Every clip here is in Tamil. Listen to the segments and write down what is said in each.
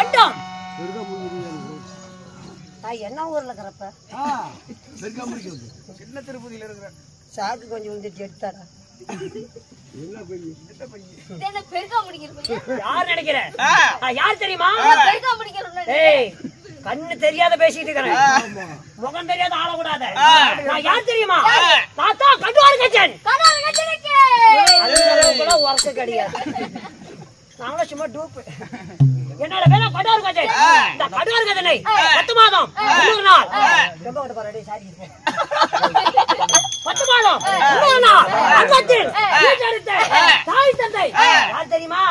கண்டம் என்ன ஊர்ல இருக்கிறப்ப சின்ன திருப்பதியில இருக்கிற சாக்கு கொஞ்சம் வந்துட்டு எடுத்தாரா யார் நினைக்கிற யார் தெரியுமா கண்ணு தெரியாத பேசிட்டு இருக்கிறேன் முகம் தெரியாத ஆளக்கூடாது நான் யார் தெரியுமா தாத்தா கட்டுவாரு கச்சன் ஒர்க்கு கிடையாது நாங்களும் சும்மா டூப்பு என்னோட பேர கடாரு கஜை இந்த கடாரு கஜனை 10 மாதம் 3 நாள் ரொம்ப ஓட பாருடி சாரி 10 மாதம் 3 நாள் அங்கத்தில் வீட்டெடுத்த தாய் தந்தை யார் தெரியுமா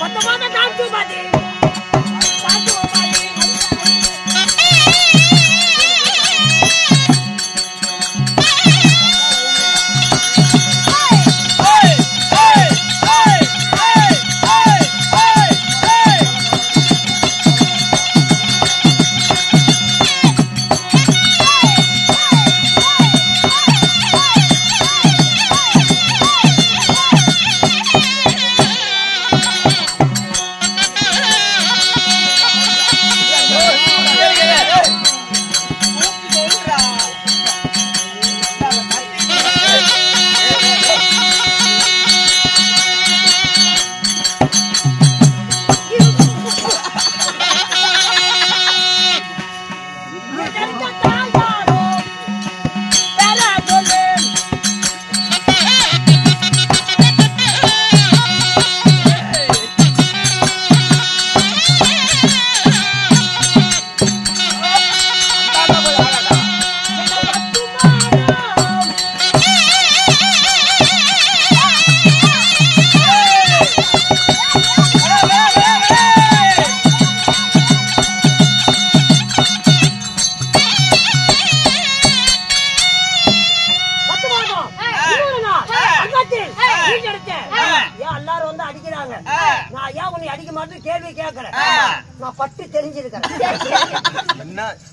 10 மாதம் டாக்டர் பாதி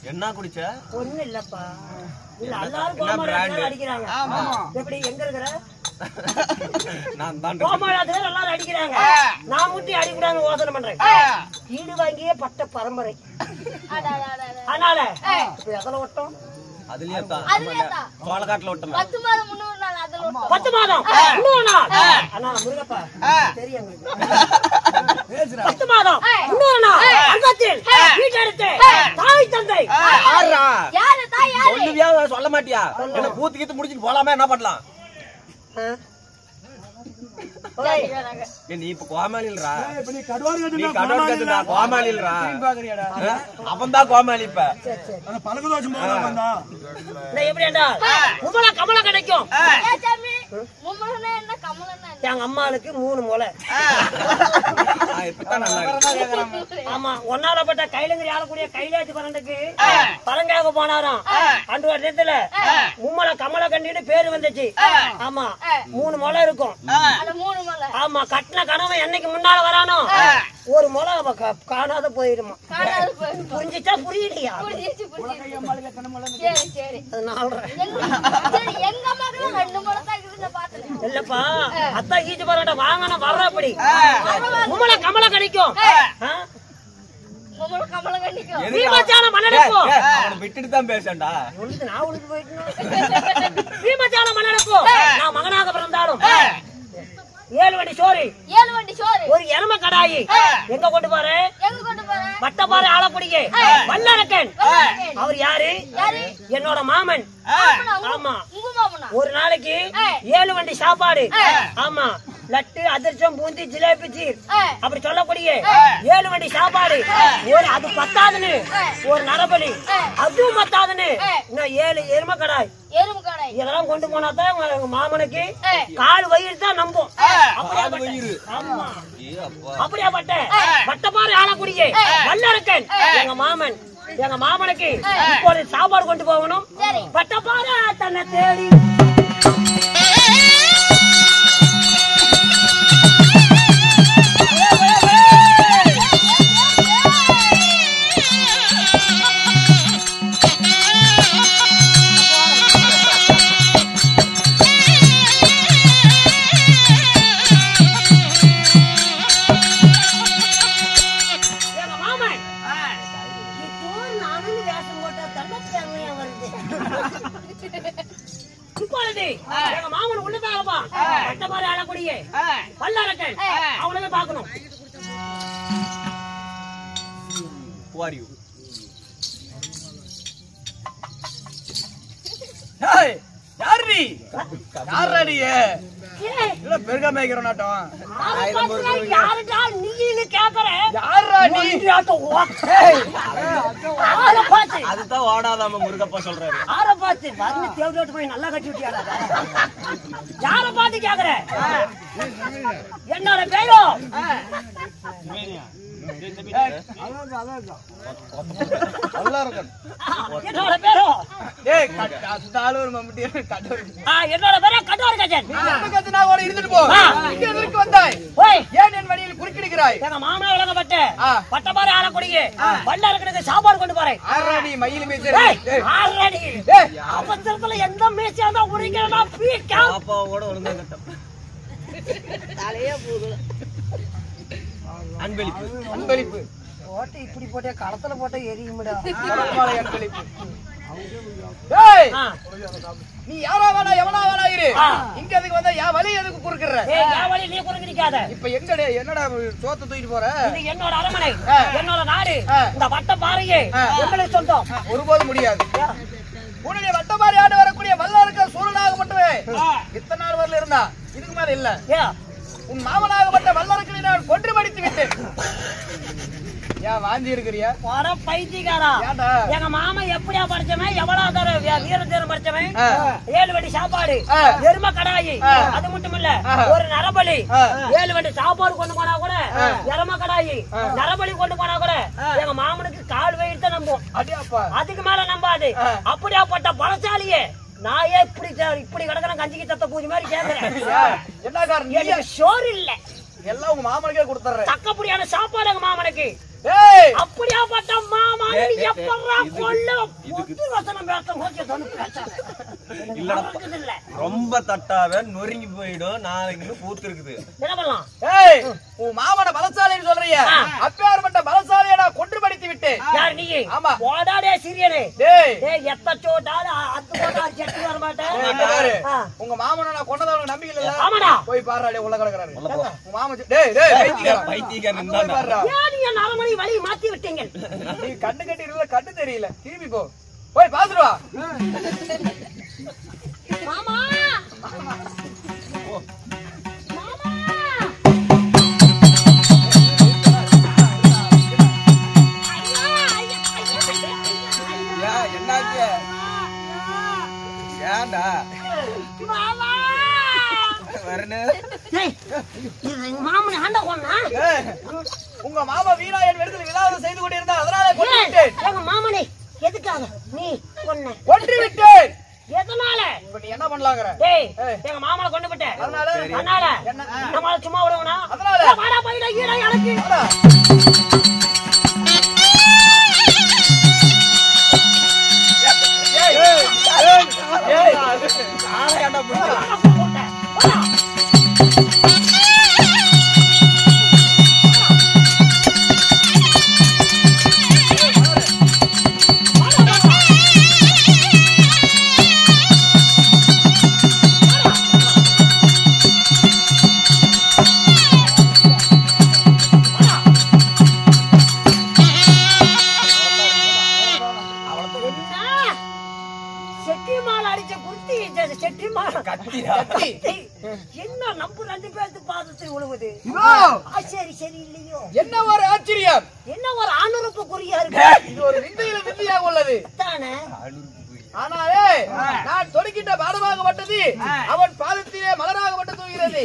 என்ன குடிச்ச ஒண்ணு இல்லப்பா இல்ல எல்லாரும் கோமாளத்துல அடிக்கிறாங்க எப்படி எங்க இருக்கற நான் தான் கோமாளத்துல எல்லாரும் அடிக்கிறாங்க நான் முட்டி அடிக்குறாங்க யோசனை பண்றேன் ஈடு வாங்கியே பட்ட பரம்பரை அதனால இப்ப எதல ஓட்டம் அதுலயே சோளக்காட்டுல ஓட்டம் 10 மாதம் 300 நாள் அதுல ஓட்டம் 10 மாதம் 300 நாள் அண்ணா முருகப்பா தெரியும் உங்களுக்கு 10 மாதம் 300 நாள் அங்கத்தில் வீட்டெடுத்து தாய் தந்தை யாரு தாய் யாரு சொல்லுவியா சொல்ல மாட்டியா என்ன பூத்து கீத்து முடிச்சிட்டு போலாமா என்ன பண்ணலாம் நீ இப்ப கோமாளில்ரா நீ கடுவாரு கோமாளில்ரா அவன்தான் கோமாளி இப்ப பழகு தோஷம் போதா எப்படிடா முமல கமல கிடைக்கும் எங்க அம்மாளுக்கு 3 முளை ஆமா ஒன்னாலப்பட்ட கைலங்கிரி ஆளக்கூடிய கைலாசி பரண்டுக்கு பரங்காக போனாராம் அன்று வருஷத்துல மும்மல கமல கண்டின்னு பேரு வந்துச்சு ஆமா 3 முளை இருக்கும் ஆமா கட்டின கணவன் என்னைக்கு முன்னால வரானோ ஒரு முளை காணாத போயிருமா புரிஞ்சிச்சா புரியலையா இல்லப்பா அத்தா ஈச்சு பரண்ட வாங்கின வர்ற அப்படி மும்மல கமல கிடைக்கும் விட்டுட்டு தான் பேசண்டா நான் உனக்கு போயிட்டு பீமச்சான மன்னனுக்கும் நான் மகனாக பிறந்தாலும் 7 வண்டி சோறு ஒரு எரும கடாயி எங்க கொண்டு போற வட்டப்பாறை ஆளக்கூடிய வல்லரக்கன் அவர் யாரு என்னோட மாமன் ஆமா ஒரு நாளைக்கு 7 வண்டி சாப்பாடு ஆமா லட்டு அதிர்ச்சம் பூந்தி ஜிலேபி சீர் அப்படி சொல்லக்கூடிய 7 வண்டி சாப்பாடு ஒரு அது பத்தாதுன்னு ஒரு நரபலி அதுவும் பத்தாதுன்னு இன்னும் 7 எரும கடாய் இதெல்லாம் கொண்டு போனாதான் உங்க மாமனுக்கு கால் வயிறு தான் நம்பும் அப்படியாப்பட்ட வட்டப்பாறை ஆளக்கூடிய வல்லரக்கன் எங்க மாமனுக்கு இப்போது சாப்பாடு கொண்டு போகணும் வட்டப்பாறை தன்னை தேடி இப்பொழுது எங்க மாமன் உள்ளதாகப்பா பட்ட மாதிரி ஆளக்கூடிய பல்லாரக்கன் அவங்களவே பார்க்கணும். பெருகா மேய்க்கிற நாட்டம் அதுதான் ஓடாதாம முருகப்பா சொல்றாரு. யார பார்த்து வந்து தேவதோட்டு போய் நல்லா கட்டி விட்டியாடா? யார பார்த்து கேக்குற? என்னோட பேரோ என்னோட பேரோ என்னோட பேரோ கடோர் கஜன். இருந்துட்டு போ. இங்க எதற்கு வந்தாய்? ஏன் என் வழியில் குறுக்கிடுகிறாய்? எங்க மாமா விளங்கப்பட்ட பட்ட மாதிரி ஆளக்கூடிய பல்லாரக்கனுக்கு சாப்பாடு கொண்டு போறேன். ஆறாடி மயில் மேய்ச்சல். ஆறாடி அவசரத்துல எந்த மேய்ச்சியா இருந்தா உரிக்கிறதா பீக்கா பாப்பாவோட ஒழுங்கா கட்டம். தலையே போகுது. அன்பளிப்பு அன்பளிப்பு போட்டு இப்படி போட்டே களத்துல போட்டே எரியும்டா. அன்பளிப்பு. நீ யாரா வேணா எவனா வேணா இரு. இங்க அதுக்கு வந்தா என் வழி எதுக்கு குறுக்குற? என் வழி நீ குறுக்கிடிக்காத. இப்ப எங்கடே என்னடா சோத்த தூக்கிட்டு போற? இது என்னோட அரமனை, என்னோட நாடு. இந்த வட்ட பாறையே உங்களுக்கு சொந்தம். ஒருபோதும் முடியாது. உன்னுடைய வட்டமாரி ஆண்டு வரக்கூடிய வல்லாருக்கு சூழலாக மட்டுமே இத்தனை நாள் வரல இருந்தா இதுக்கு மேல இல்ல. உன் மாமனாகப்பட்ட வல்லரக்கனை நான் கொன்று மடித்து விட்டேன். ஏன் வாந்தி இருக்கிறியா? வர பைத்தியக்காரா. எங்க மாமா எப்படியா படிச்சவன், எவ்வளவு தர வீர தீரம் படிச்சவன், 7 வண்டி சாப்பாடு, எரும கடாயி, அது மட்டும் இல்ல ஒரு நரபலி, 7 வண்டி சாப்பாடு கொண்டு போனா கூட எரும கடாயி நரபலி கொண்டு போனா கூட எங்க மாமனுக்கு கால் வயிறு நம்பும். அதுக்கு மேல நம்பாது. அப்படியாப்பட்ட பலசாலியே நான் இப்படி கிடக்குறேன் கஞ்சிக்கு தத்த பூஜை மாதிரி கேக்குறேன். என்ன காரணம்? சோறு இல்ல, எல்லாம் உங்க மாமனுக்கே கொடுத்துறேன். தக்கப்படியான சாப்பாடு எங்க மாமனுக்கு. அப்படியாப்பட்ட மாமா எப்பறா கொல்ல புத்து வசனம் இல்ல ரொம்ப தட்டாவே நொறுங்கி போயிடும். நாளைக்கு பூத்து இருக்குது. என்ன பண்ணலாம்? உன் மாமன பலசாலின்னு சொல்றிய? அப்பேற்பட்ட பலசாலியை நான் கொன்று மடித்து விட்டேன். யார் நீ? ஆமா. போடாடே சீரியனே. டேய் எத்தச்சோட்டால அது போடா செட்டி வர மாட்டேன். உங்க மாமன நான் கொன்னத உனக்கு நம்பிக்கை இல்ல? ஆமாடா. போய் பாருடா உள்ள கிடக்குறாரு. உங்க மாமன் பைத்தியக்காரன் இருந்தாடா. ஏன் நீ நரமணி வழி மாத்தி விட்டீங்க? நீ கண்ணு கட்டிரல கண்ணு தெரியல. திரும்பி போ. போய் பாத்துட்டு வா. மாமா என்னாச்சு? ஏன்டா மாமா வரணும்? மாமனை ஆண்ட கொண்டா? உங்க மாமா வீணா என் இடத்துல விவாதம் செய்து கொண்டிருந்தா அதனால கொன்று விட்டேன். எங்க மாமனை எதுக்காக நீ கொன்ன? கொன்று விட்டேன். எதனால? இப்ப நீ என்ன பண்ணலாங்கற? டேய் எங்க மாமனை கொண்டு விட்ட. அதனால நம்மள சும்மா விடுவனா? அதனால வாடா போய்டா ஈடா எனக்கு. ஆளையாண்டா போடா. என்ன நம்ம 2 பேருக்கு பாதத்தை உழுவுது? சரி சரி இல்லையோ? என்ன ஒரு ஆச்சரியம், என்ன ஒரு ஆணுறுப்புக்குரியா இருக்கு. இது ஒரு விந்தையில விந்தையாக உள்ளது தானே. ஆனாலே நான் தொடுக்கின்ற பாரமாகப்பட்டது அவன் பாதத்திலே மலராகப்பட்டு தூங்கிறது.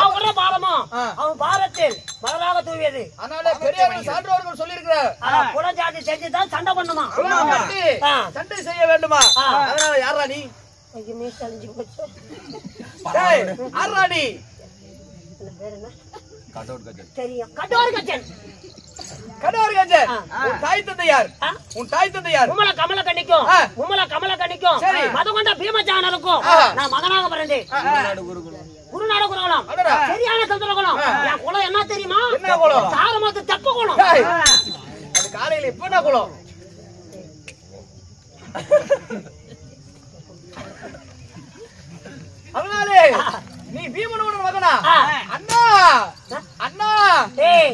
அவன் பாரமா அவன் பாரத்தில் மலராக தூவியது. ஆனாலே பெரியவர்கள் சான்றோர்கள் சொல்லியிருக்கிறார் குலஜாதி செஞ்சுதான் சண்டை பண்ணுமா, சண்டை செய்ய வேண்டுமா. அதனால யாரா நீ? யாரா நீ? தெரியும், கடோர் கஜன். கடோர் கஜன். உன் தாய் தந்தை யார்? உன் தாய் தந்தை யார்? உம்மல கமல கண்ணிக்கும் உம்மல கமல கண்ணிக்கும் மதகொண்ட பீமஜானருக்கும் நான் மகனாக பிறந்தேன். குருநாட குருகுலம், சரியான சந்திரகுலம். என் குலம் என்ன தெரியுமா? என்ன குலம்? சாரமாத்து தெப்ப குலம். அது காலையில இப்ப என்ன குலம்?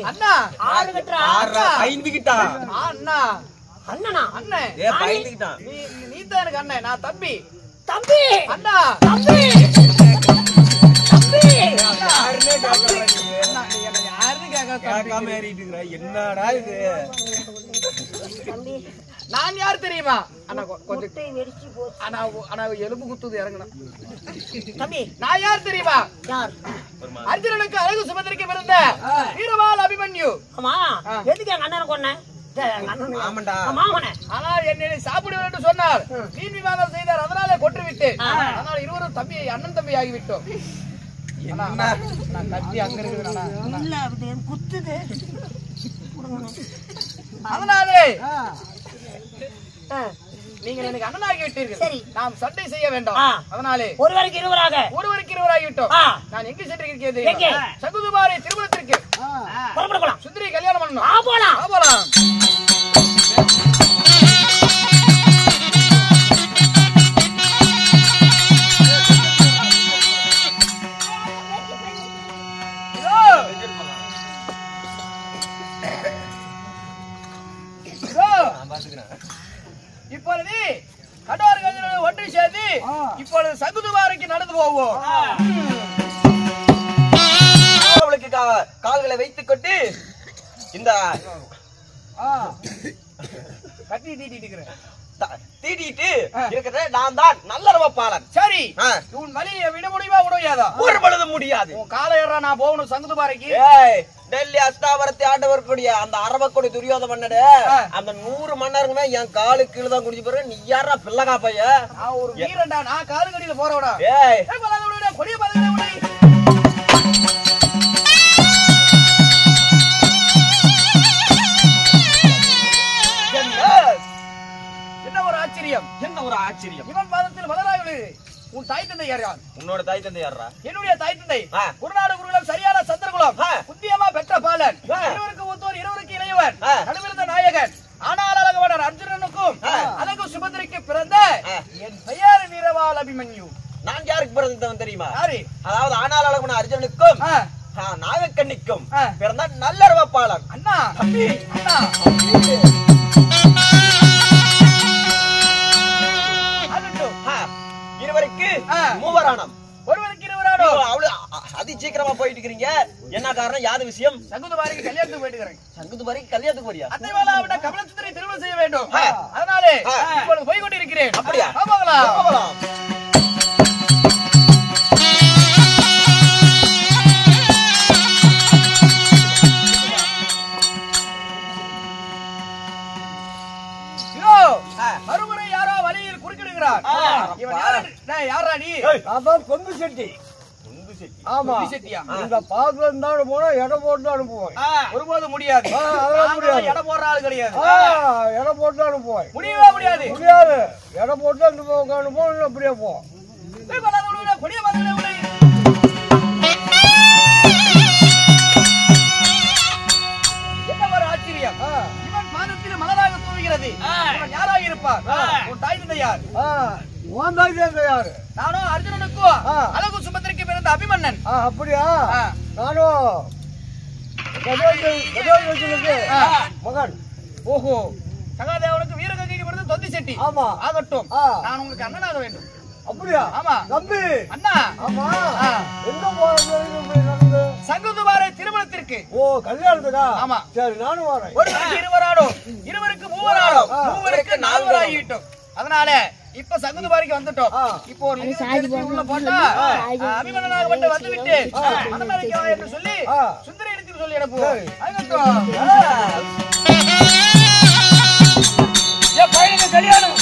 அண்ணா 6 கட்டுறா பயந்துக்கிட்டான் அண்ணா அண்ணனா அண்ணன் பயந்துக்கிட்டான் நீ தான் எனக்கு அண்ணன் நான் தம்பி தம்பி அண்ணா தம்பி தம்பி யாருன்னே கேட்கல அண்ணா நீ என்ன யாருன்னு கேட்காம ஏறிட்டு இருக்கிற என்னடா இது தம்பி நான் யார் தெரியுமா அண்ணா கொஞ்சம் முட்டை வெடிச்சு போச்சு அண்ணா எலும்பு குத்துது இறங்கணும் தம்பி நான் யார் தெரியுமா யார் அர்ஜுனனுக்கு அழகு சுமந்திரிக்கு பிறந்த வீரவாள் அபிமன்யு ஆமா எதுக்கு எங்க அண்ணனை கொன்ன ஆமாண்டா மாமனே ஆனால் என்னை சாப்பிடுவேன் என்று சொன்னார் மீன் விவாதம் செய்தார் அதனாலே கொன்று விட்டேன் ஆனால் இருவரும் தம்பி அண்ணன் தம்பி ஆகிவிட்டோம் நான் கட்டி அங்க இருக்கிறேன் இல்ல அது குத்துது அதனாலே நீங்கள் எனக்கு அண்ணனாகி விட்டீர்கள் சரி நாம் சண்டை செய்ய வேண்டாம் அதனாலே ஒருவருக்கு இருவராகி விட்டோம் நான் எங்கு சென்றிருக்கிறேன் சகுதுபாரை திருமணத்திற்கு புறப்படலாம் சுந்தரி கல்யாணம் பண்ணணும் போலாம் இப்பொழுது கடோர்கள் ஒன்று சேர்ந்து இப்பொழுது சகுதுபாரைக்கு நடந்து போவோம் அவளுக்கு கால்களை வைத்துக் கொண்டு இந்த கட்டி தீட்டிட்டு தீட்டிட்டு இருக்கிற நான் தான் நல்லறவ பாலன் சரி உன் வழியை விட முடியுமா முடியாதா ஒரு பொழுது முடியாது உன் காலை ஏறா நான் போகணும் சங்குதுபாறைக்கு டெல்லி அஸ்தாவரத்தை ஆண்டவர் கூடிய அந்த அரபக்கொடி துரியோத மன்னடு அந்த 100 மன்னருக்குமே என் காலு கீழே தான் குடிச்சு போறேன் நீ யாரா பிள்ளகா பைய நான் ஒரு வீரன்டா நான் காலு கடியில போறவடா கொடிய பதவியில என்ன ஒரு ஆச்சரியம் இவன் பாதத்தில் மலராக உன் தாய் தந்தை யார் உன்னோட தாய் தந்தை யாரா என்னுடைய தாய் தந்தை குருநாடு குருகுலம் சரியான சந்திரகுலம் புத்தியமா பெற்ற பாலன் இருவருக்கு ஒருத்தோர் இருவருக்கு இளையவன் நடுவிருந்த நாயகன் ஆனால் அழகவனர் அர்ஜுனனுக்கும் அழகு சுபத்திரிக்கு பிறந்த என் பெயர் வீரவாள் அபிமன்யு நான் யாருக்கு பிறந்தவன் தெரியுமா யாரு அதாவது ஆனால் அழகவன அர்ஜுனனுக்கும் நாகக்கண்ணிக்கும் பிறந்த நல்லறவ பாலன் அண்ணா தம்பி அண்ணா இருவருக்கு மூவரானம் ஒருவருக்கு இருவரானம் அவ்வளவு அதி சீக்கிரமா போயிட்டு இருக்கீங்க என்ன காரணம் யாது விஷயம் சங்குதுபாரிக்கு கல்யாணத்துக்கு போயிட்டு இருக்கேன் சங்குதுபாரிக்கு கல்யாணத்துக்கு போறியா அத்தைவாளாவிட கமலசுந்தரி திருமணம் செய்ய வேண்டும் அதனாலே இப்பொழுது போய் கொண்டிருக்கிறேன் அப்படியா போகலாம் மறுமுறை யாரோ வழியில் குறுக்கிடுகிறார் இவன் யாரா நீ அதான் கொங்கு செட்டி ஆமா இந்த பாத்துல இருந்தாலும் போனா எடை போட்டு அனுப்புவோம் ஒருபோது முடியாது எடை போடுற ஆள் கிடையாது எடை போட்டு அனுப்புவோம் முடியவே முடியாது முடியாது எடை போட்டு அனுப்புவோம் அப்படியே போவோம் கொடிய மதுரை என்ன ஒரு ஆச்சரியம் இவன் பாதத்தில் மலராக தூவுகிறது இவன் யாராக இருப்பார் உன் தாய் தந்தை யார் உன் தாய் தந்தை யாரு நானும் அர்ஜுனனுக்கும் அழகு சுபத்திரிக்கு பிறந்த அபிமன்னன் அப்படியா நானும் மகன் ஓஹோ சகாதேவனுக்கு வீரகங்கைக்கு பிறந்த தொந்தி செட்டி ஆமா ஆகட்டும் நான் உங்களுக்கு அண்ணனாக வேண்டும் அப்படியா ஆமா தம்பி அண்ணா ஆமா எங்க போறது சங்குதுபாரை திருமணத்திற்கு கல்யாணத்துக்கா ஆமா சரி நானும் வரேன் ஒருவருக்கு இருவராடும் இருவருக்கு மூவராடும் மூவருக்கு நால்வர் ஆகிவிட்டோம் அதனால இப்ப சங்குதுபாரிக்கு வந்துட்டோம் இப்போ உள்ள போட்டா அபிமன்னனாக மட்டும் வந்து விட்டு மனமேலைக்கு வா என்று சொல்லி சுந்தரி இடத்தில் சொல்லி அனுப்புவோம் பையனுக்கு கல்யாணம்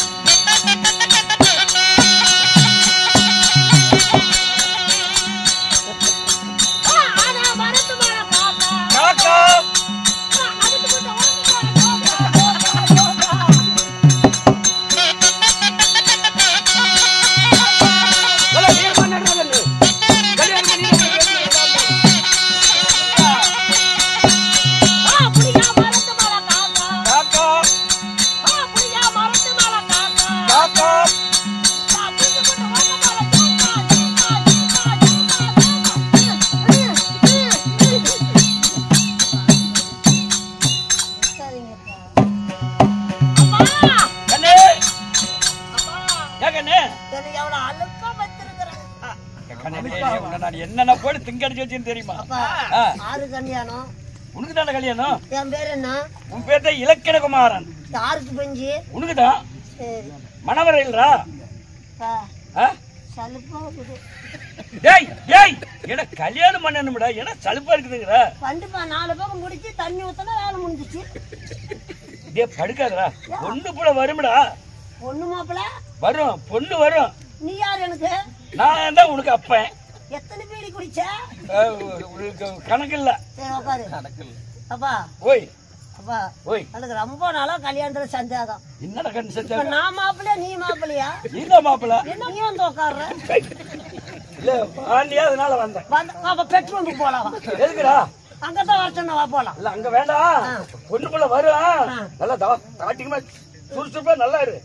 ஏகண்ணே எனக்கு எவ்வளவு அழுக்கா வச்சிருக்கிறேன். நான் என்னென்ன போட்டு திங்கடிச்சு வச்சுன்னு தெரியுமா? அப்பா, ஆறு கல்யாணம். உனக்கு தானே கல்யாணம்? என் பேர் என்ன? உன் பேர் தான் இலக்கணகுமாரன். யாருக்கு பஞ்சு? உனக்கு தான் சரி. மணவரை இல்லரா? அப்பா, சலுப்பா இருக்குது. டேய் டேய் என்ன கல்யாணம் பண்ணணும்டா, என்ன சலுப்பா இருக்குதுங்கற? பண்டுப்பா 4 பக்கம் முடிச்சு தண்ணி ஊத்தனா வேலை முடிஞ்சிச்சு. டேய் படுக்காதடா, பொண்ணு கூட வரும்டா. பொண்ணு மாப்பிள வரும், பொண்ணு வரும். நீ யார் எனக்கு? நான் தான் உனக்கு அப்பன். எத்தனை பீடி குடிச்ச? கணக்கு இல்ல. சரி உட்காரு. அப்பா ஓய் அப்பா, ஓய் எனக்கு ரொம்ப நாளா கல்யாணத்துல சந்தேகம். என்னடா கண்ணு இப்ப சத்தம்? நான் மாப்பிள்ளையா நீ மாப்பிள்ளையா? நீங்க மாப்பிள என்ன நீ வந்து உட்கார்ற? இல்ல பாண்டியா, அதனால வந்தேன். அப்ப பெட்ரோல் போலாம். எதுக்குடா? அங்கதான் வர சொன்ன, வா போலாம். இல்ல அங்க வேண்டாம், பொண்ணுக்குள்ள வரும். நல்லா காட்டிக்குமா சுறுசுறுப்பா நல்லா இரு.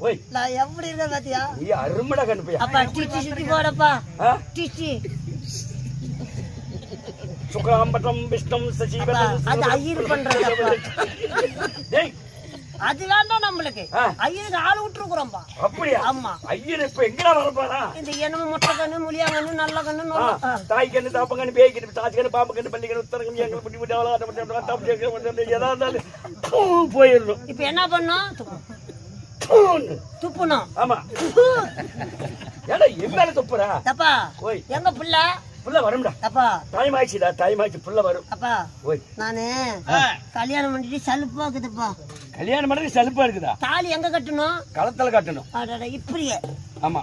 ஓய் நான் எப்படி இருக்க பாத்தியா? நீ அருமடா கண்ணு போய். அப்பா டிச்சி சுத்தி போடப்பா. டிச்சி சுகாம்பட்டம் விஷ்ணம் சசிவதம். அது ஐயர் பண்றதப்பா. டேய் அது வேண்டாம் நம்மளுக்கு. ஐயருக்கு ஆள் விட்டுருக்குறோம்பா. அப்படியா? ஆமா. ஐயர் இப்ப எங்கடா வரப்பாரா? இந்த என்னமோ முட்டை கண்ணு, முளியா கண்ணு, நல்ல கண்ணு, தாய் கண்ணு, தாப்ப கண்ணு, பேய் கண்ணு, தாச்சி கண்ணு, பாம்பு கண்ணு, பள்ளி கண்ணு, உத்தர கண்ணு, எங்களை புட்டி போயிடணும். இப்ப என்ன பண்ணும்? துப்புணும். ஆமா. ஏடா எம்மால துப்புறா? தப்பா ஓய் எங்க புள்ள? புள்ள வரும்டா. தப்பா டைம் ஆயிடுச்சுடா, டைம் ஆயிடுச்சு, புள்ள வரும். அப்பா ஓய் நானு கல்யாணம் பண்ணிட்டு சலுப்பா இருக்குதுப்பா. கல்யாணம் பண்ணது சலுப்பா இருக்குதா? தாலி எங்க கட்டணும்? களத்துல கட்டணும். அடடா, இப்படியே ஆமா,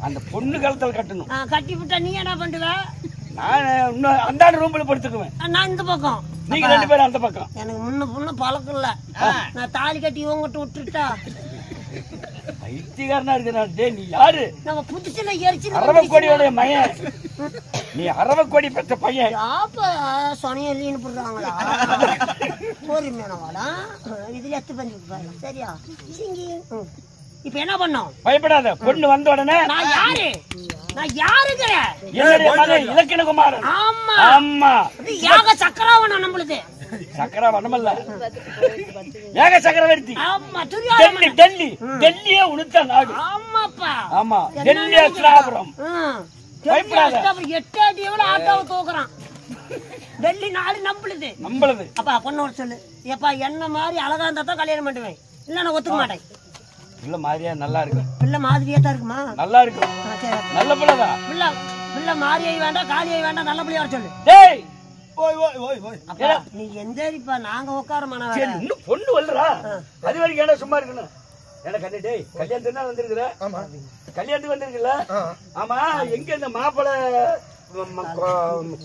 அந்த பொண்ணு களத்துல கட்டணும். கட்டி விட்டா நீ என்ன பண்ணுவ? நான் இன்னும் அந்த ரூம்ல படுத்துக்குவேன். நான் இந்த பக்கம், நீங்க 2 பேரும் அந்த பக்கம். எனக்கு முன்ன பொண்ணு பழக்கம் இல்ல. நான் தாலி கட்டி இவங்கிட்ட விட்டுட்டா பைத்தியக்காரனா இருக்கிறான். டேய் நீ யாரு? நம்ம புதுசுல எரிச்சு அரவக்கோடியோட மகன். நீ அரவக்கோடி பெற்ற பையன். அப்ப சொனையல்லின்னு போடுறாங்களா? பொறுமையானவாடா, இதுல எத்து பண்ணி பாருங்க. சரியா? சிங்கி. இப்ப என்ன பண்ணோம்? பயப்படாத, பொண்ணு வந்த உடனே நான் யாரு? நான் யாருக்கிறேன்? என்னுடைய மகன் இலக்கணகுமாரன். ஆமா ஆமா. யாக சக்கராவணம் நம்மளுது. சக்கரா வனமல்ல, ஏக சக்கரவர்த்தி. ஆமா, டெல்லி டெல்லி டெல்லியே உனத்த நாடு. ஆமாப்பா. ஆமா, டெல்லி அஸ்ராபுரம். பயப்படாத. 8 அடியோட ஆட்டோவை தூக்குறான். டெல்லி நாடு நம்மளுது. நம்மளுது. அப்பா பொண்ணு சொல்லு. ஏப்பா என்ன மாதிரி அழகா இருந்தா தான் கல்யாணம் பண்ணுவேன், இல்ல நான் ஒத்துக்க மாட்டேன். பிள்ளை மாதிரியா நல்லா இருக்கும்? பிள்ளை மாதிரியா தான் இருக்குமா? நல்லா இருக்கும், நல்ல பிள்ளைதான். பிள்ளை மாதிரியை வேண்டாம், காலியை வேண்டாம், நல்ல பிள்ளையா சொல்லு. டேய் அப்பா நீ எந்தேரிப்பா, நாங்க உட்காரமான இன்னும் பொண்ணு வரலடா, அது வரைக்கும் ஏன்னா சும்மா இருக்கணும். எனக்கு கண்ணு டேய் கல்யாணத்துக்கு தான் வந்திருக்குற. கல்யாணத்துக்கு வந்திருக்குல்ல? ஆமா, எங்க இந்த மாப்பிள்ளை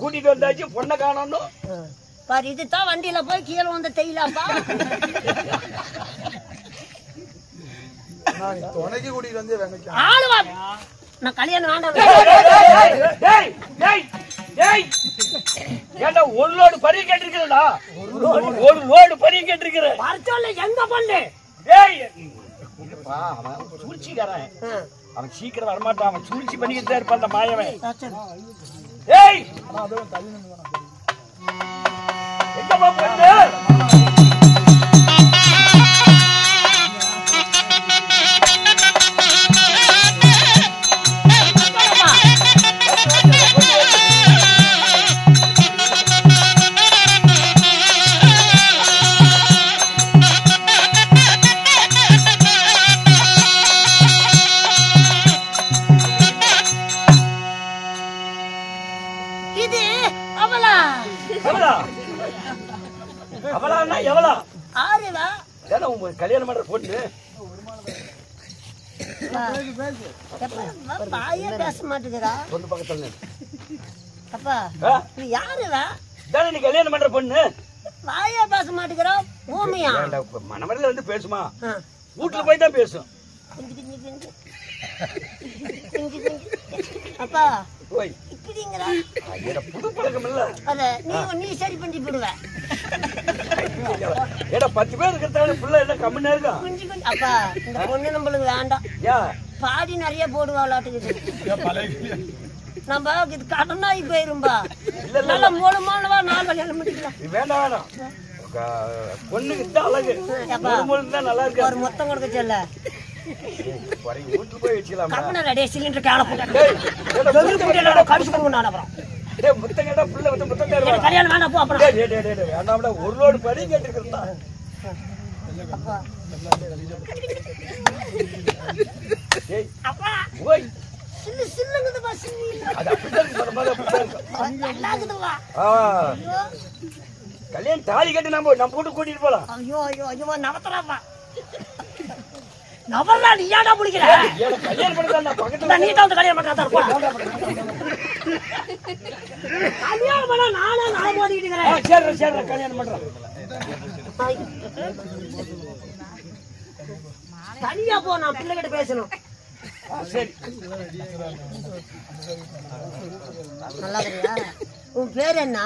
கூட்டிட்டு வந்தாச்சு, பொண்ணை காணணும் பாரு. இதுதான் வண்டியில போய் கீழே வந்து தெரியலாப்பா. துணைக்கு கூட்டிட்டு வந்து ஆளுவா நான் கல்யாணம் வேண்டாம். ஏண்டா ஒரு லோடு பறி கேட்டிருக்கிறா? ஒரு லோடு பறி கேட்டிருக்கிற. வரச்சொல்ல எங்க பண்ணு? ஏய் இதுப்பா, அவன் சூழ்ச்சிக்காரன். அவன் சீக்கிரம் வரமாட்டான், அவன் சூழ்ச்சி பண்ணிக்கிட்டு தான் இருப்பான் அந்த மாயவன். ஏய் எங்கப்பா பொண்ணு? அவளா எவளா? ஆறுவா ஏன்னா உங்க கல்யாணம் பண்ற பொண்ணு பாயே பேச மாட்டேங்கிறா. பொண்ணு பக்கத்துல அப்பா நீ யாருவா? தானே நீ கல்யாணம் பண்ற பொண்ணு. பாயே பேச மாட்டேங்கிறா. பூமியா மனமரல வந்து பேசுமா? வீட்டுல போய் தான் பேசும். அப்பா ஓய் இப்படிங்கிறா. புது பழக்கம் இல்ல. அத நீ சரி பண்ணி போடுவ. ஏடா 10 பேர் இருக்கிறதால புள்ள என்ன கம்மியா இருக்கும். குஞ்சு குஞ்சு. அப்பா இந்த பொண்ணு நம்மளுக்கு வேண்டாம். பாடி நிறைய போடுவாளாட்டுக்குது. நம்ம இது கடனாகி போயிரும்பா. நல்லா மூலமானவா 4 கல்யாணம் பண்ணிக்கலாம். வேண்டாம் வேண்டாம், பொண்ணுக்கு தான் அழகு. தான் நல்லா இருக்கு. ஒரு மொத்தம் கொடுக்க சொல்ல. வீட்டுக்கு போய் வச்சுக்கலாம். கம்பெனி அடே சிலிண்டர் கேள போட்டு கடிச்சு போடுவோம் நான் அப்புறம். முத்தம் கேட்டா புள்ள வந்து முத்தம் தருவா. கல்யாணம் வேண்டாம் போ அப்புறம். வேண்டாம்டா ஒரு லோடு படி கேட்டுக்கிறதா. அப்பா ஓய் சில்லு சில்லுங்குதுப்பா சில்லு. அது அப்படிதான் இருக்கு. நல்லாக்குதுப்பா. கல்யாணம் தாலி கட்டி நம்ம போட்டு கூட்டிட்டு போலாம். ஐயோ ஐயோ ஐயோ நவத்தறாப்பா. நவறா நீ ஏன்டா புடிக்கிற? கல்யாணம் பண்ணா பக்கத்துல நீ தான் கல்யாணம் பண்றதா இருப்பா. கல்யாணம் பண்ணா நானே நாளை ஓடிக்கிட்டு இருக்கறேன். சரி சரி கல்யாணம் பண்றேன். தனியா போ நான் பிள்ளைகிட்ட பேசணும். சரி நல்லா இருக்கறியா? உன் பேர் என்ன?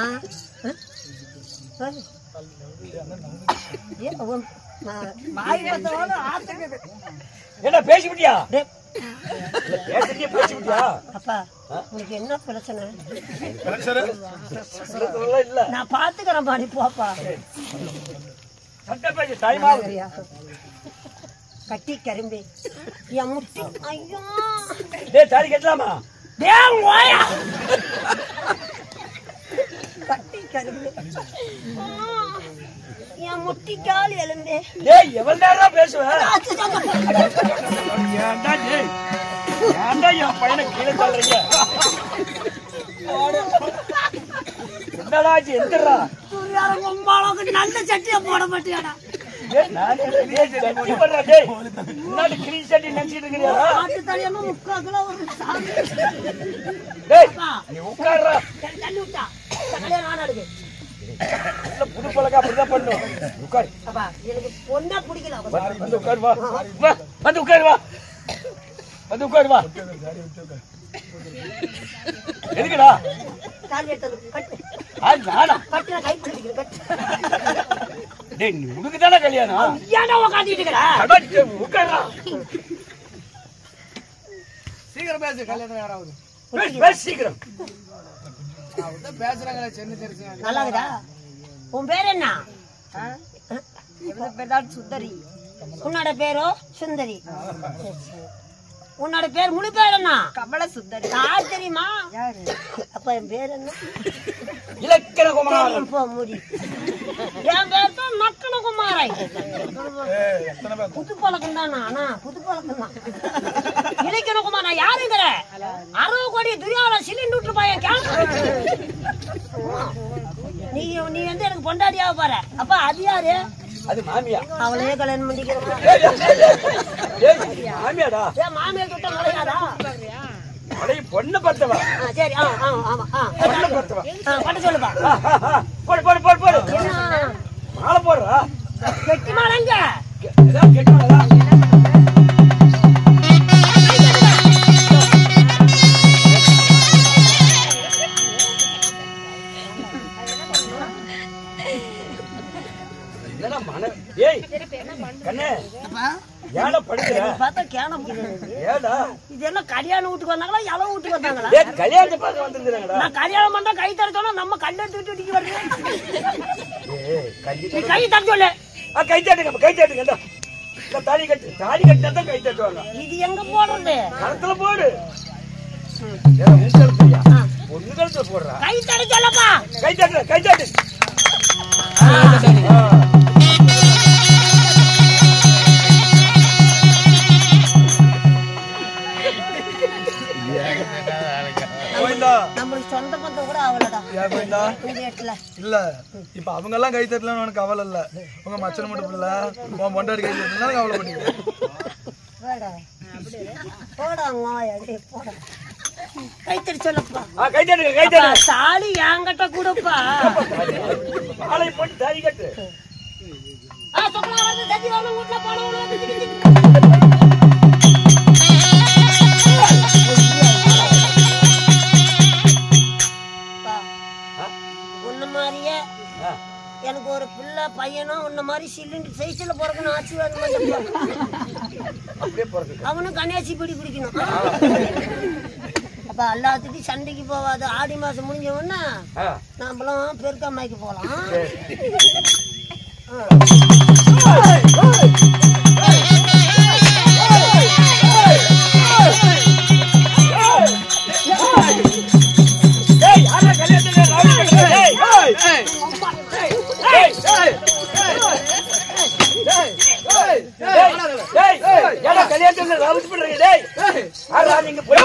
என்ன பேசிவிட்டியா? பேசிவிட்டியா? அப்பா உனக்கு என்ன பிரச்சனை? இல்ல நான் பாத்துக்கிறேன் பாடி போப்பா. சட்டை பேசி டைமா கட்டி கரும்பி என் முட்டி. ஐயோ டேய் தாலி கட்டலாமா? டேய் ஓயா கட்டி கரும்பி என் முட்டி கால் எலும்பே. டேய் எவ்வளவு நேரம் பேசுவேன்? ஏன்டா டேய் ஏன்டா என் பையனை கீழே தள்ளுறீங்க? என்னடா ஆச்சு? எந்திரா உங்களுக்கு நல்ல சட்டியா போட மாட்டியாடா? புது பழக்கம் அப்படிதான் பண்ணும். எனக்கு பொண்ணா பிடிக்கல. வந்து உட்காரு வா. வந்து உட்காரு வா. வந்து உட்காரு வா. எதுக்குடா? கால் எடுத்து கட்டு. நானா கட்டுல கை பிடிக்கிறேன் கட்டு. டேய் உனக்கு தானே கல்யாணம்? ஏன்டா உட்காந்துட்டு இருக்கற? உட்காரா. சீக்கிரம் பேசு. கல்யாணம் யாராவது பேசு சீக்கிரம். பேசுறாங்களே சென்னை தெரிஞ்சு. நல்லா இருக்குதா? உன் பேர் என்ன? பேர் தான் சுந்தரி. உன்னோட பேரோ சுந்தரி. உன்னோட பேர் முழு பேர் என்ன? கமல சுந்தரி. யார் தெரியுமா? அப்ப என் பேர் என்ன? இலக்கண குமாரன். போ மூடி. என் பேர் தான் மக்கண குமாரை. புது பழக்கம் தானா? ஆனா புது பழக்கம் தான். இலக்கண குமாரா யாருங்கிற? 60 கோடி துரியோதன சிலிண்டர் பையன் நீ நீ வந்து எனக்கு பொண்டாட்டியாக பாரு. அப்ப அது யாரு? அது மாமியா. அவளையே கல்யாணம் பண்ணிக்கிறப்ப மாமியாடா? மாமியார் கிட்ட முறையாதா? பொண்ணு பத்தவா? சரி பொண்ணு பத்தவா பண்ண சொல்லுப்பா. போடு போடு போடு போடு. மாலை போடுறா. கெட்டி மாலைங்க. கெட்டி மாலை. கல்யாணம் வீட்டுக்கு வந்தாங்களா இளவு வீட்டுக்கு வந்தாங்களா? கல்யாணத்தை பார்க்க வந்துருக்காங்கடா. நான் கல்யாணம் பண்ணா கை தரச்சோன்னா நம்ம கல்யாணத்துக்கு வீட்டுக்கு வருது. கை தர சொல்லு. கை தட்டுங்க கை தட்டுங்க. தாலி கட்டு. தாலி கட்டினா தான் கை தட்டுவாங்க. இது எங்க போடுறது? கழுத்துல போடு. ஒண்ணு கழுத்துல போடுறா. கை தர சொல்லப்பா. கை தட்டு கை தட்டு. நம்மளுக்கு சொந்த பந்தம் கூட அவளடா. இல்ல இப்ப அவங்க எல்லாம் கை தட்டலன்னு உனக்கு கவலை இல்ல. உங்க மச்சனை மட்டும் இல்ல உன் பொண்டாடி கை தட்டலாம் கவலை பண்ணிக்க. கை தடி சொல்லப்பா. கை தட்டுங்க கை தட்டு. தாலி என்கிட்ட கூடப்பா. மாலை போட்டு தாலி கட்டு. வீட்டுல போன உன்ன மாதிரியே எனக்கு ஒரு பிள்ளை பையனும் உன்ன மாதிரி சிலிண்டர் சைஸ்ல பிறக்கணும் ஆசீர்வாதம். அவனும் கன்னியாசி பிடி பிடிக்கணும். அப்ப எல்லாத்துக்கும் சண்டைக்கு போவாது. ஆடி மாசம் முடிஞ்ச உடனே நம்மளும் பெருக்கம்மாய்க்கு போலாம். ஆறா நீங்க போய்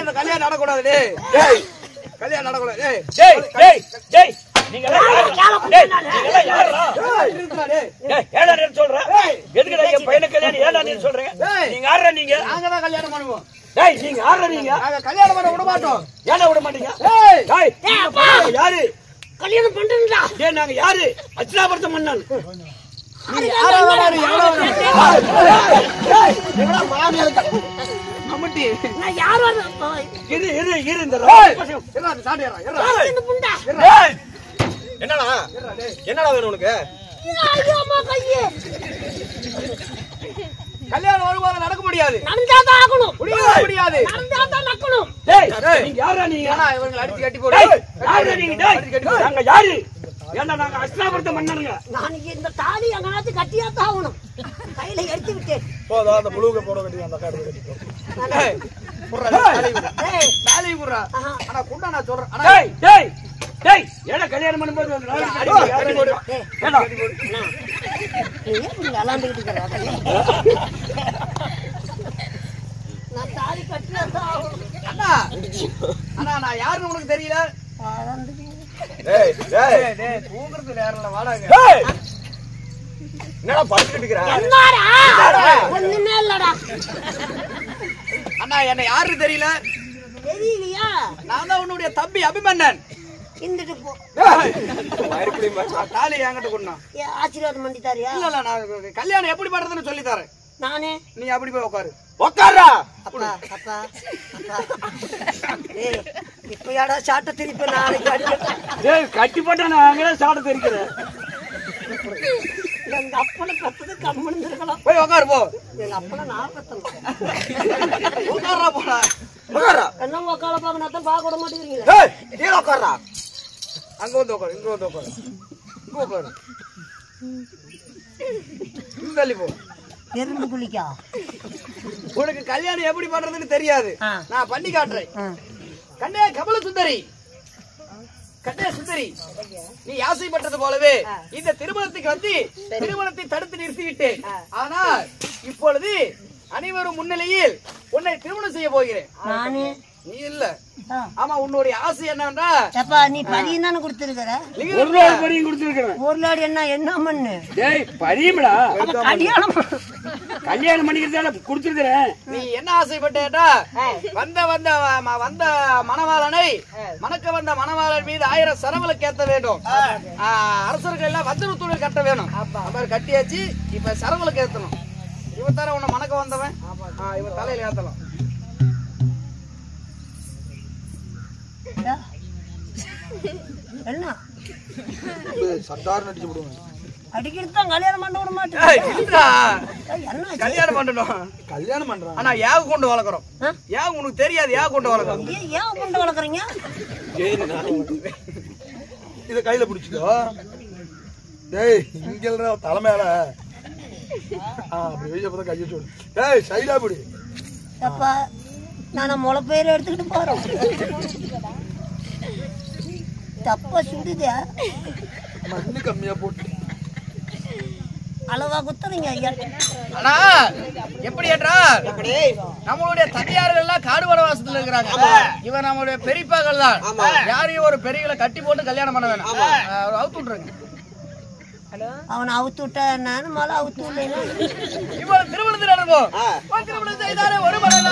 இந்த கல்யாணம் நடக்கூடாது. கல்யாணம் நடக்கூடாது. நீங்க சொல்றேன் எதுக்கு என் பையனை கல்யாணம் ஏடா நீ சொல்றீங்க? நீங்க ஆடுற நீங்க நாங்க தான் கல்யாணம் பண்ணுவோம். நீங்க ஆடுற நீங்க நாங்க கல்யாணம் பண்ண விட மாட்டோம். ஏடா விட மாட்டீங்க? யாரு கல்யாணம் பண்றீங்களா? நாங்க யாரு? அச்சனாபுரத்து மன்னன். நான் யாரோ இரு இந்த என்னடா என்னடா வேணும் உனக்கு? கல்யாணம் வரும்போது நடக்க முடியாது. நடந்தாதான் ஆகணும். முடியாது. நடந்தாதான் நடக்கணும். நீங்க யாரா நீங்க? இவங்களை அடிச்சு கட்டி போடு. யாரு நீங்க? நாங்க யாரு? ஏன்னா நாங்க அச்சனாபுரத்து மன்னனுங்க. நான் இந்த தாலி எங்கனாச்சும் கட்டியாத்தான் ஆகணும். கையில எடுத்து விட்டேன். போதா அந்த முழுக்க போட வேண்டிய அந்த கார்டு கட்டிட்டோம். ஆனா குண்டா நான் சொல்றேன். ஏன்னா கல்யாணம் பண்ணும்போது நான் தாலி கட்டியாத்தான் ஆகணும். அண்ணா நான் யாருன்னு உனக்கு தெரியல. தூங்குறது நேரம் வாடாங்க. என்னடா படுத்துக்கிட்டு இருக்கிற? என்னடா? ஒண்ணுமே இல்லடா. அண்ணா என்ன யாருன்னு தெரியல. தெரியலையா? நான் தான் உன்னுடைய தம்பி அபிமன்னன். இந்துட்டு போ. தாலி என்கிட்ட கொண்டா. ஆசீர்வாதம் பண்ணி தாரியா? இல்ல நான் கல்யாணம் எப்படி பண்றதுன்னு சொல்லி தரேன். நானே நீ அப்படி போய் உட்காரு. உட்காரா. அப்பா அப்பா ஏய் இப்பயாடா சாட்ட திருப்பி நாளைக்கு அடிக்க. கட்டி போட்டா நாங்களே சாப்பிட தெரிக்கிறேன். எங்க அப்பனை கத்துது கம்முன்னு இருக்கலாம். போய் உட்காரு போ. எங்க அப்பனை நான் கத்தணும். உட்காரா போடா. உட்காரா. என்ன உக்கால பாக்க நான் பாக்க விட மாட்டேங்கிறீங்க. கீழே உட்காரா. அங்க வந்து உட்காரு. இங்க வந்து உட்காரு. இங்க உட்காரு. இங்க தள்ளி போ. எறும்பு குளிக்கா. உனக்கு கல்யாணம் எப்படி பண்றதுன்னு தெரியாது. நான் பண்ணி காட்டுறேன். கண்ணே கமல சுந்தரி, கண்ணே சுந்தரி, நீ ஆசைப்பட்டது போலவே இந்த திருமணத்துக்கு வந்து திருமணத்தை தடுத்து நிறுத்திவிட்டேன். ஆனால் இப்பொழுது அனைவரும் முன்னிலையில் உன்னை திருமணம் செய்ய போகிறேன். நானே நீ இல்ல. ஆமா உன்னுடைய ஆசை என்னன்னா நீ பதியம் தானே கொடுத்திருக்கிற. ஒரு லாடு என்ன என்ன மண்ணு பதியம்டா. கல்யாணம் பண்ணிக்கிறதால குடுத்திருக்கிறேன். நீ என்ன ஆசைப்பட்டா வந்த வந்த வந்த மணவாளனை மணக்க வந்த மணவாளன் மீது 1000 சரவலுக்கு ஏத்த வேண்டும். அரசர்கள் எல்லாம் வஜ்ரத்தூணில் கட்ட வேணும். கட்டியாச்சு. இப்ப சரவலுக்கு ஏத்தணும். இவன் தானே உன்னை மணக்க வந்தவன். இவன் தலையில ஏத்தலாம். என்ன சட்டார் நடிச்சு விடுவேன். அடிக்கடித்தான் கல்யாணம் பண்ண விட மாட்டேன். கல்யாணம் பண்ணணும். கல்யாணம் பண்றான். ஆனா யாக கொண்டு வளர்க்குறோம். யாக உனக்கு தெரியாது. யாக கொண்டு வளர்க்குறோம். ஏன் கொண்டு வளர்க்குறீங்க? இத கையில பிடிச்சிக்கோ. டேய் இங்க தலைமையால அப்படி வெளியே போத கையை சொல்லு. டேய் சைடா பிடி. அப்பா நான் முளைப்பயிர் எடுத்துக்கிட்டு போறோம். தப்பா சுடுதா? மண்ணு கம்மியா போட்டு அளவா குத்துறீங்க ஐயா. ஆனா எப்படி என்றால் நம்மளுடைய தனியார்கள் எல்லாம் காடு வனவாசத்துல இருக்கிறாங்க. இவன் நம்மளுடைய பெரியப்பாக்கள் தான். யாரையும் ஒரு பெரியகளை கட்டி போட்டு கல்யாணம் பண்ண வேணும். அவுத்து விட்டுருங்க. அவனை அவுத்து விட்டா நான் மழை அவுத்து விடலைன்னா இவ்வளவு திருமணத்தில் நடப்போம். திருமணம் செய்தாலே ஒரு மரம்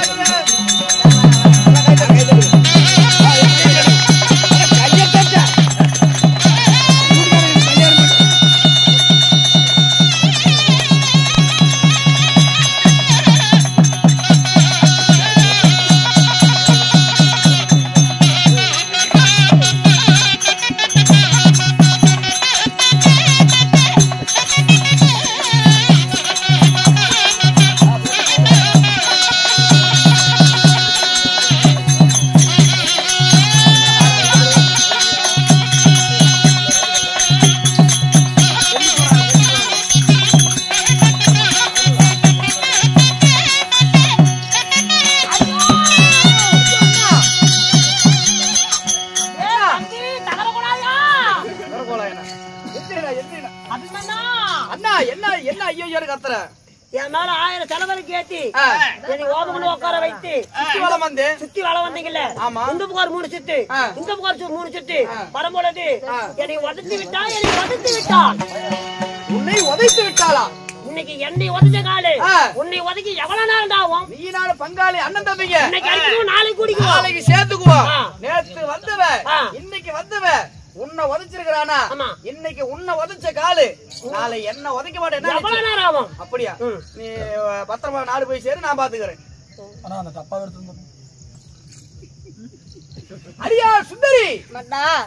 கத்துற என் மேல 1000 செலவருக்கு ஏத்தி என்னை ஓகமனு உட்கார வைத்து சுத்தி வளம் வந்தீங்கல்ல இந்த புகார் 3 சுத்து இந்த புகார் 3 சுத்து வரும்பொழுது என்னை உதைத்து விட்டாள் உன்னை உதைத்து விட்டாளா? இன்னைக்கு என்னை உதைச்ச காலு உன்னை உதைக்கி எவ்வளவு நேரம் ஆகும்? நீ நாலு பங்காளி அண்ணன் தம்பிங்க இன்னைக்கு அடிக்கணும் நாளைக்கு குடிக்கும் நாளைக்கு சேர்த்துக்குவோம். நேத்து வந்தவ இன்னைக்கு வந்தவ உன்னை உதைச்சிருக்கானா? இன்னைக்கு உன்னை உதைச்ச காலு நாளை என்ன உதைக்க மாட்டேன். எவ்வளவு நேரம் ஆகும்? அப்படியா? நீ பத்திரமா நாடு போய் சேரு, நான் பாத்துக்கிறேன். அடியா சுந்தரி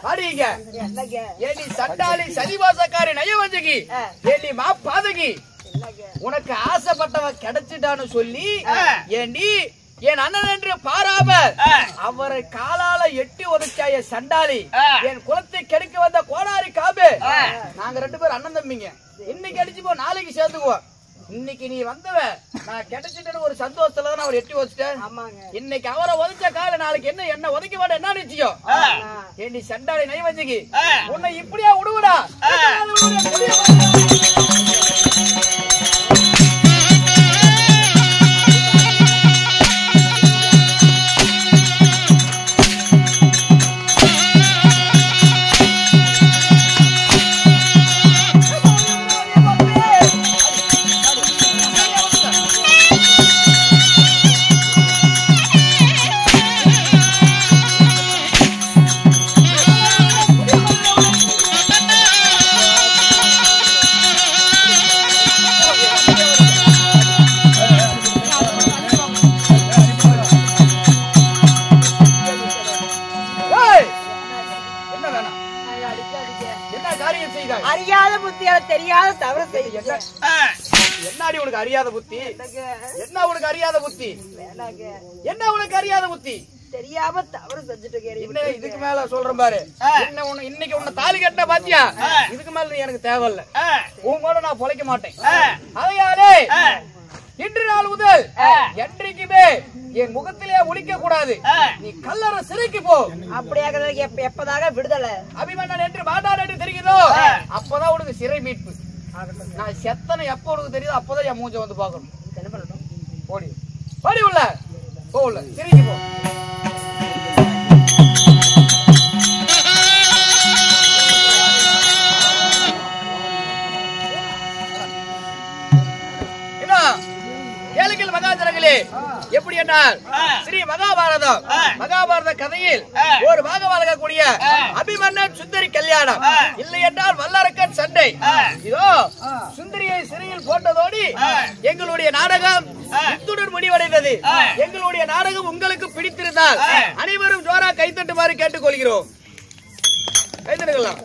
பாடிங்க. ஏடி சட்டாளி சதிவாசக்காரி நயவஞ்சகி ஏடி மா பாதகி உனக்கு ஆசைப்பட்டவ கிடைச்சிட்டான்னு சொல்லி ஏண்டி என் அண்ணன் என்று பாராம அவரை காலால எட்டி உதைச்சாய சண்டாளி என் குலத்தை கெடுக்க வந்த கோடாரி காபு. நாங்க 2 பேரும் அண்ணன் தம்பிங்க. இன்னைக்கு அடிச்சு போ, நாளைக்கு சேர்த்துக்குவோம். இன்னைக்கு நீ வந்தவ நான் கிடைச்சிட்டேன்னு ஒரு சந்தோஷத்துல தான் அவர் எட்டி வச்சுட்டேன். இன்னைக்கு அவரை உதைச்ச கால நாளைக்கு என்ன உதைக்க மாட்டேன். என்ன நிச்சயம்? ஏண்டி சண்டாளி நைவஞ்சிக்கு உன்னை இப்படியா விடுவடா? அறியாத புத்தியால தெரியாத தவறு செய்ய. என்னடி உனக்கு அறியாத புத்தி? என்ன உனக்கு அறியாத புத்தி? என்ன உனக்கு அறியாத புத்தி? தெரியாம தவறு செஞ்சுட்டு என்ன இதுக்கு மேல சொல்றேன் பாரு. இன்னைக்கு உன்னை தாலி கட்ட பாத்தியா? இதுக்கு மேல எனக்கு தேவையில்ல. உன் கூட நான் பொழைக்க மாட்டேன். அதையாலே இன்று நாள் முதல் என்றைக்குமே என் முகத்திலே ஒழிக்க கூடாது. நீ கல்லற சிறைக்கு போ. அப்படியாக எப்பதாக விடுதலை அபிமன்னன் என்று மாட்டான் என்று தெரியுதோ அப்பதான் உனக்கு சிறை மீட்பு. நான் செத்தனை எப்ப உனக்கு தெரியுதோ அப்பதான் என் மூஞ்ச வந்து பாக்கணும். என்ன பண்ணட்டும்? ஓடி ஓடி உள்ள போ, உள்ள சிறைக்கு போ. மகாஜனங்களே எப்படி என்றால் ஸ்ரீ மகாபாரத கதையில் ஒரு பாகமாக கூடிய அபிமன்னன் சுந்தரி கல்யாணம் இல்லை என்றால் வல்லரக்கன் சண்டை. இதோ சுந்தரியை சிறையில் போட்டதோடு எங்களுடைய நாடகம் இத்துடன் முடிவடைந்தது. எங்களுடைய நாடகம் உங்களுக்கு பிடித்திருந்தால் அனைவரும் ஜோரா கைத்தட்டுமாறு கேட்டுக்கொள்கிறோம். கைத்தட்டுக்கலாம்.